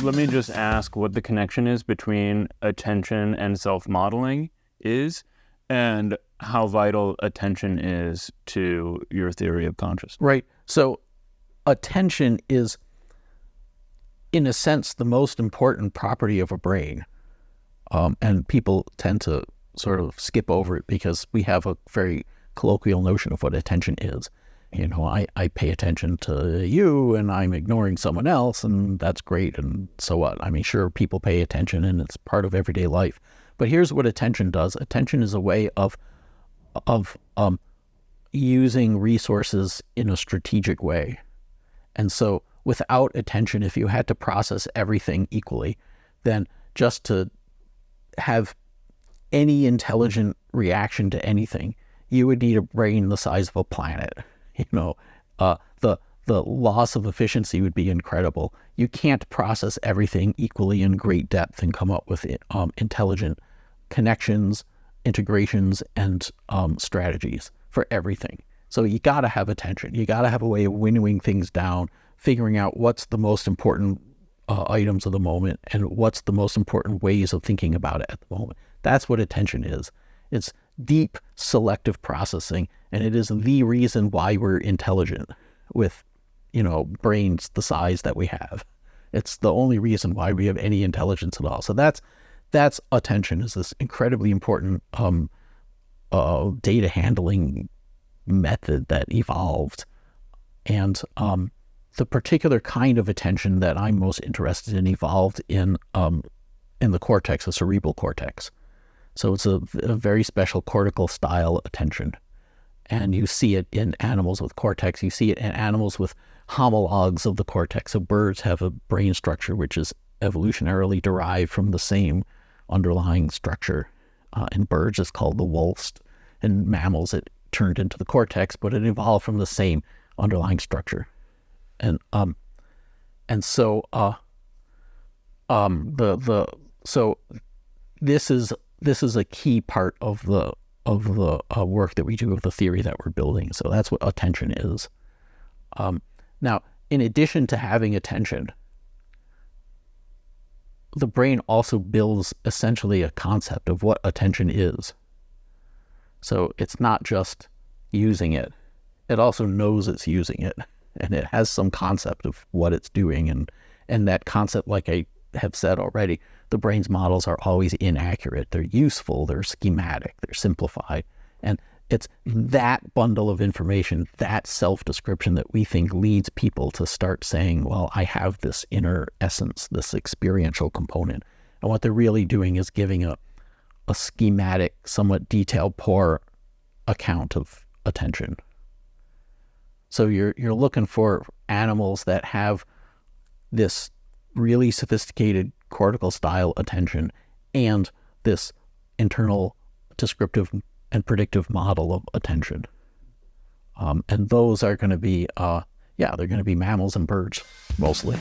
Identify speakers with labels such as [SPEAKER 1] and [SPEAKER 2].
[SPEAKER 1] let me just ask what the connection is between attention and self-modeling is, and how vital attention is to your theory of consciousness.
[SPEAKER 2] Right. So attention is, in a sense, the most important property of a brain. And people tend to sort of skip over it because we have a very colloquial notion of what attention is. You know, I pay attention to you and I'm ignoring someone else, and that's great. And so what? I mean, sure, people pay attention and it's part of everyday life. But here's what attention does. Attention is a way of using resources in a strategic way. And so without attention, if you had to process everything equally, then just to have any intelligent reaction to anything, you would need a brain the size of a planet. You know, the loss of efficiency would be incredible. You can't process everything equally in great depth and come up with intelligent connections, integrations, and strategies for everything. So you got to have attention. You got to have a way of winnowing things down, figuring out what's the most important items of the moment and what's the most important ways of thinking about it at the moment. That's what attention is. It's deep selective processing, and it is the reason why we're intelligent with, you know, brains the size that we have. It's the only reason why we have any intelligence at all. So that's attention, is this incredibly important data handling method that evolved. And the particular kind of attention that I'm most interested in evolved in the cortex, the cerebral cortex. So it's a very special cortical style attention. And you see it in animals with cortex. You see it in animals with homologs of the cortex. So birds have a brain structure which is evolutionarily derived from the same underlying structure. In birds, it's called the wulst. In mammals, it turned into the cortex, but it evolved from the same underlying structure. And so this is a key part of the work that we do, of the theory that we're building. So that's what attention is. Now, in addition to having attention, the brain also builds essentially a concept of what attention is. So it's not just using it. It also knows it's using it, and it has some concept of what it's doing. And that concept, like I have said already, the brain's models are always inaccurate. They're useful, they're schematic, they're simplified. And it's that bundle of information, that self-description, that we think leads people to start saying, well, I have this inner essence, this experiential component. And what they're really doing is giving a schematic, somewhat detailed, poor account of attention. So you're looking for animals that have this really sophisticated cortical style attention and this internal descriptive and predictive model of attention. And those are going to be, they're going to be mammals and birds mostly.